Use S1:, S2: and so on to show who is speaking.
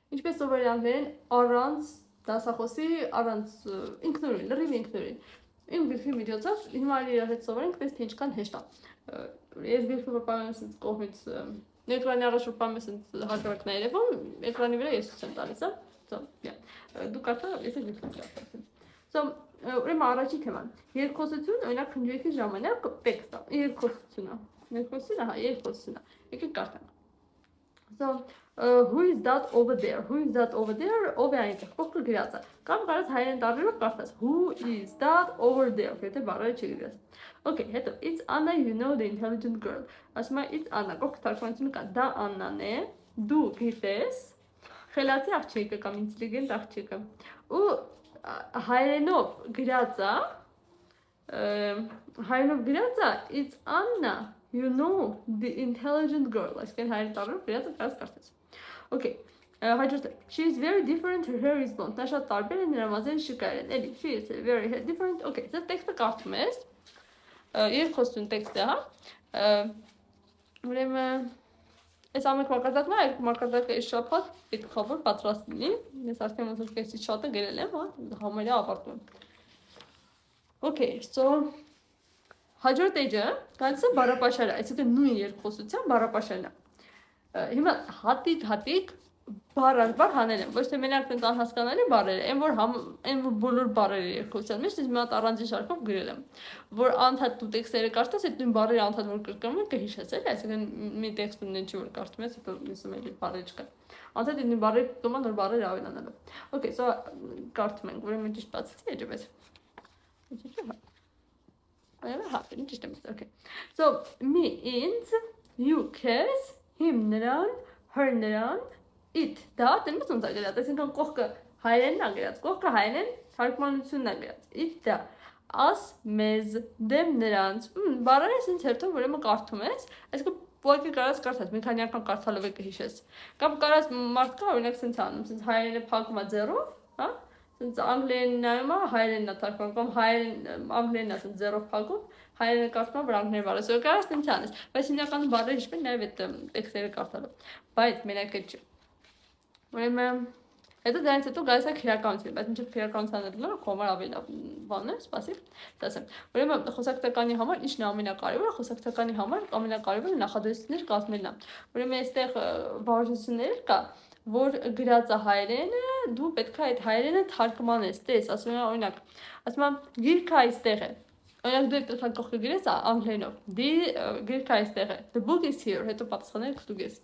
S1: Ինչպես սովորել անգլերեն առանց դասախոսի, առանց ինքնուրույն, լրիվ ինքնուրույն։ Իմ գրքի միջոցով հիմա իրար հետ սովորենք, պես թե ինչքան հեշտ է։ Ես գրքը որ պահում եմ կողմից էկրանի առաջ որ պահում եմ հակառակն է երևում, էկրանի վրա ես ցույց եմ տալիս, հա։ Դու կարծա, ես գրքին կարծեմ։ Ուրեմն առաջին թեման։ Երկխոսություն, օրինակ քննարկի ժամանակ տեքստը, երկխոսությունը։ Երկխոսությունը, հա, երկխոսությունը։ Եկեք կարդանք։ Who is that over there? Who is that over there? Ով է այնտեղ, փոքր գրած է։ Կամ կարաս հայերեն տառերով կարդաս. Who is that over there? Եթե բառերը չգրած։ Okay, հետո it's Anna, you know, the intelligent girl. Ասում է it's Anna, կողք թարգմանությունը կա, դա Աննան է, դու գիտես, խելացի աղջիկը կամ ինտելիգենտ աղջիկը։ Ու հայերենով գրածա, it's Anna, you know, the intelligent girl. Այսինքն հայերեն տառերով գրածը կարաս կարդաս։ Okay. She is very different, her hair is blonde. Նա շատ տարբեր է, նրա մազերը շիկայր են։ Էլի, she is very different. Okay, դա տեքստը կարդում ես։ Երկխոսություն տեքստը, հա։ Ուրեմն այս ամեն մակարդակն է, երկու մակարդակը այս շաբաթ պետք է որ պատրաստ լինի։ Ես արդեն ոնց կեսից շատը գրել եմ, հա, համարյա ավարտում եմ։ Okay, so հաջորդ էջը գալիս է բառապաշարը, այսինքն նույն երկխոսության բառապաշարն է։ Հիմա հատիկ բառ հանել եմ, ոչ թե մենակ տենց անհասկանալի բառեր, այն որ բոլոր բառերը երկխոսության մեջ, ես մի հատ առանձին շարքով գրել եմ, որ անդադ դու տեքստերը կարդաս, այդ նույն բառերը անդադ որ կրկնում են կհիշես, էլի, այսինքն մի տեքստ ունեն չի որ կարդում ես, հետո լսում ես բառեր չկա։ Անդադ այդ նույն բառերը կրկնում են, որ բառերը ավելանալով։ Okay, so կարդում ենք, ուրեմն ճիշտ բացեցի էջպես։ Okay. So me ins, you cares, him նրան, her նրան, it դա դեմս ոնց է գրած, այսինքն կողքը հայերենն է գրած, կողքը հայերեն թարգմանությունն է գրած, it դա, us մեզ, դեմ նրանց, բառերը ասենց հերթով ուրեմն կարդում ես, այսինքն պոյկի կարաս կարդաս, մի քանի անգամ կարդալով է կհիշես, կամ կարաս մարդ կա օրինակ սենց անում, սենց հայերենը փակում է ձեռով, հա, սենց անգլերեն նայում է, հայերենն է թարգմանում, կամ հայերեն անգլերենն է սենց ձեռով փակում, հայերենը կարդում է, որ անգլերեն բառը, սա կարաս սենց անես, բայց հիմնականում բառերը հիշում են նաև այդ տեքստերը կարդալով, բայց մենակ այդ չի։ Ուրեմն հետո դրանից հետո գալիս է քրեականություն, բայց մինչև քրեականության դեռ խոմար ավելի բան է, սպասի, ասեմ։ Ուրեմն խոսակցականի համար ինչն է ամենակարևորը, խոսակցականի համար ամենակարևորը նախադասություններ կազմելն է։ Ուրեմն այստեղ բաղադրություններ կա, որ գրած է հայերենը, դու պետք է այդ հայերենը թարգմանես, տես, ասում եմ օրինակ, ասում եմ գիրքը այստեղ է։ Օրինակ դու այդ կողքը գրես անգլերենով, գիրքը այստեղ է, the book is here, հետո պատասխանել կստուգես։